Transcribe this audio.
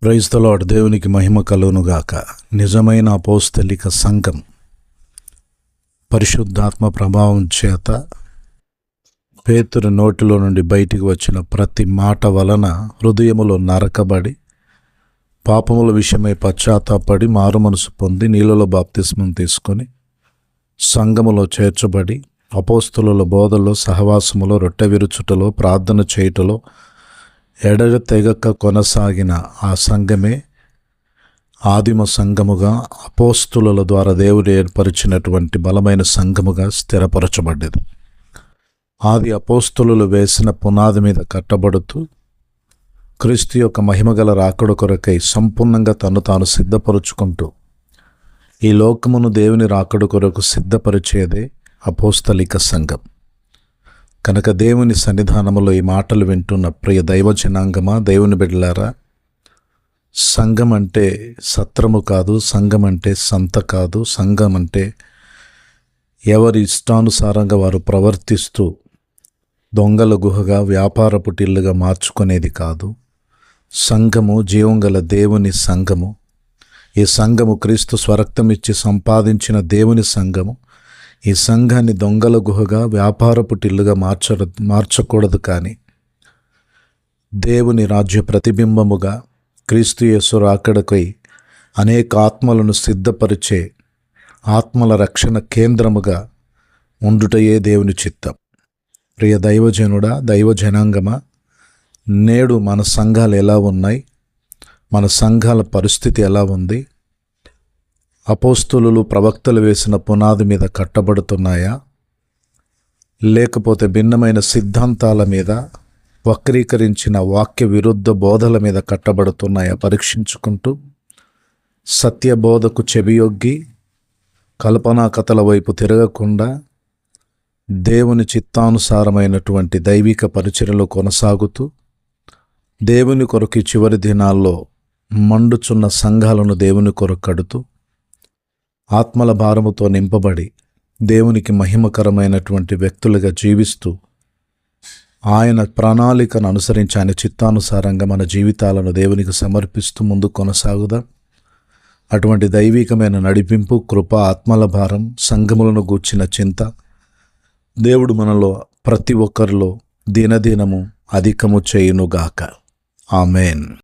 Praise the lord. దేవునికి మహిమ కలుగునుగాక. నిజమైన అపోస్తలిక సంఘం పరిశుద్ధాత్మ ప్రభావం చేత పేతురు నోటిలో నుండి బయటికి వచ్చిన ప్రతి మాట వలన హృదయములో నరకబడి పాపముల విషయమై పశ్చాత్తాపడి మారుమనసు పొంది నీళ్ళలో బాప్తిస్మం తీసుకొని సంఘములో చేర్చబడి అపోస్తలుల బోధలో, సహవాసములో, రొట్టె విరుచుటలో, ప్రార్థన చేయుటలో ఎడతెగక కొనసాగిన ఆ సంఘమే ఆదిమ సంఘముగా అపోస్తుల ద్వారా దేవుడు ఏర్పరిచినటువంటి బలమైన సంఘముగా స్థిరపరచబడ్డది. ఆది అపోస్తులు వేసిన పునాది మీద కట్టబడుతూ క్రీస్తు యొక్క మహిమగల రాకడ కొరకై సంపూర్ణంగా తను తాను సిద్ధపరుచుకుంటూ ఈ లోకమును దేవుని రాకడ కొరకు సిద్ధపరిచేదే అపోస్తలిక సంఘం. కనుక దేవుని సన్నిధానములో ఈ మాటలు వింటున్న ప్రియ దైవ జనాంగమా, దేవుని బిడ్డలారా, సంఘం అంటే సత్రము కాదు, సంఘం అంటే సంత కాదు, సంఘం అంటే ఎవరి ఇష్టానుసారంగా వారు ప్రవర్తిస్తూ దొంగల గుహగా, వ్యాపారపు టిల్లుగా మార్చుకునేది కాదు. సంఘము జీవం గల దేవుని సంఘము. ఈ సంఘము క్రీస్తు స్వరక్తమిచ్చి సంపాదించిన దేవుని సంఘము. ఈ సంఘాన్ని దొంగల గుహగా, వ్యాపారపు టిల్లుగా మార్చకూడదు. కానీ దేవుని రాజ్య ప్రతిబింబముగా క్రీస్తు యేసు రాకడకై అనేక ఆత్మలను సిద్ధపరిచే ఆత్మల రక్షణ కేంద్రముగా ఉండుటయే దేవుని చిత్తం. ప్రియ దైవజనుడా, దైవ జనాంగమా, నేడు మన సంఘాలు ఎలా ఉన్నాయి? మన సంఘాల పరిస్థితి ఎలా ఉంది? అపోస్తులు, ప్రవక్తలు వేసిన పునాది మీద కట్టబడుతున్నాయా? లేకపోతే భిన్నమైన సిద్ధాంతాల మీద, వక్రీకరించిన వాక్య విరుద్ధ బోధల మీద కట్టబడుతున్నాయా? పరీక్షించుకుంటూ సత్యబోధకు చెవియొగ్గి కల్పనా కథల వైపు తిరగకుండా దేవుని చిత్తానుసారమైనటువంటి దైవిక పరిచర్యలో కొనసాగుతూ దేవుని కొరకు చివరి దినాల్లో మండుచున్న సంఘాలను దేవుని కొరకు కడుతూ ఆత్మల భారముతో నింపబడి దేవునికి మహిమకరమైనటువంటి వ్యక్తులుగా జీవిస్తూ ఆయన ప్రణాళికను అనుసరించి ఆయన చిత్తానుసారంగా మన జీవితాలను దేవునికి సమర్పిస్తూ ముందు కొనసాగుదాం. అటువంటి దైవికమైన నడిపింపు, కృప, ఆత్మల భారం, సంఘములను గూర్చిన చింత దేవుడు మనలో ప్రతి ఒక్కరిలో దినదినము అధికము చేయునుగాక. ఆమేన్.